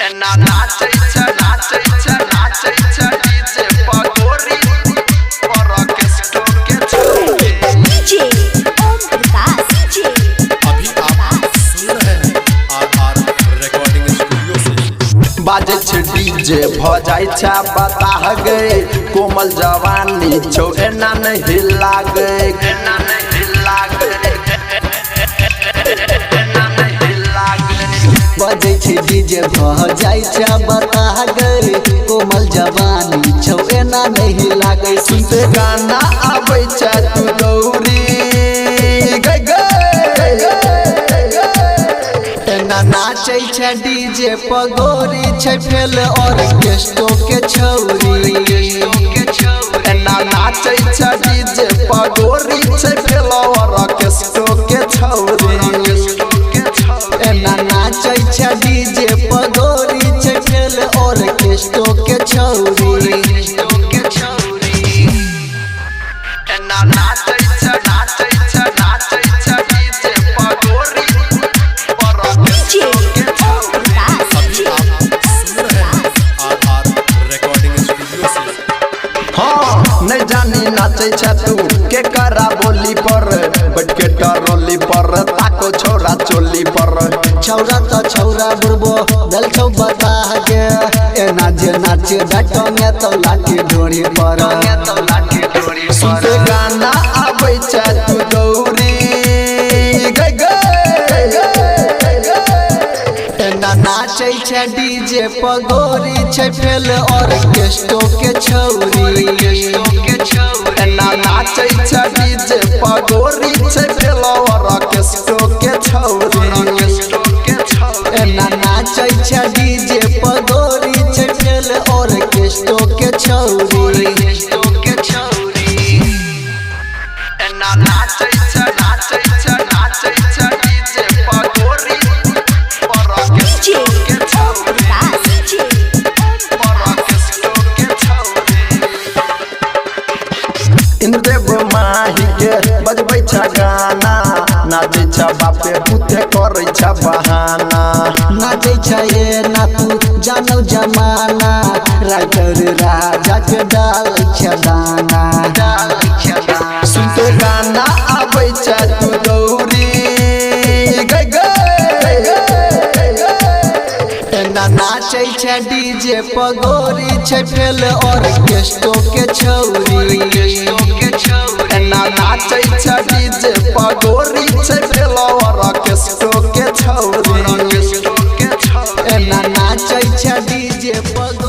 एना नाचै छ डीजे पगोरी पर ऑर्केस्ट्रा के छोड़े डीजे ओम प्रकाश डीजे अभी आप सुन रहे हैं आर रिकॉर्डिंग स्टूडियो से बाजे छ डीजे भ जाय छ बता गए कोमल जवानी छौ एना नहीं लागे एना नहीं लागे एना नहीं लागे बजे छे डीजे भ जाय छ बता गए कोमल जवानी छौ एना नहीं लागे सुनते गाना आबै छ तू दौरी गए एना नाचै छ डीजे पगोरी छ फेल ऑर्केस्ट्रा के छौरी एना नाचै छ डीजे पगोरी छ फेल ऑर्केस्ट्रा के छौरी एना नाचै छ डीजे पगोरी छ फेल ऑर्केस्ट्रा के छौरी एना नाचै छ डीजे पगोरी पर डीजे ऑर्केस्ट्रा के ओम प्रकाश अभी आप सुन रहे हैं आर रिकॉर्डिंग स्टूडियो से हाँ नहीं जानी नाचे छ तू के करा बोली पर बैठ के टरोली पर ताको छोरा चोली पर छौरा त छौरा बुरबो दल छौ बता गे एना जे नाचे डटोंगे तो लाठी डोरी पर सुनते गाना आबै छ तू दौरी गए एना नाचै छ डीजे पगोरी छ फेल ऑर्केस्ट्रा के छौरी एना नाचै छ डीजे पगोरी छ फेल ऑर्केस्ट्रा के छौरी एना नाचै छ डीजे पगोरी छ फेल ऑर्केस्ट्रा के छौरी एना नाचै छ डीजे पगोरी पर DJ orchestra Om Prakash DJ पर ऑर्केस्ट्रा के छौरी इंद्रदेव माही के बजबै छ गाना नाचै छ बापे पुते करै छ बहाना नाचै छ ये ना तू जानौ जमाना राइटर राजा के डालै छ दाना सुनते गाना आबै छ तू दौरी गए एना नाचै छ डीजे पगोरी छ फेल ऑर्केस्ट्रा के छौरी एना नाचै छ डीजे पगोरी छ फेल ऑर्केस्ट्रा के छौरी एना नाचै छ डीजे पगोरी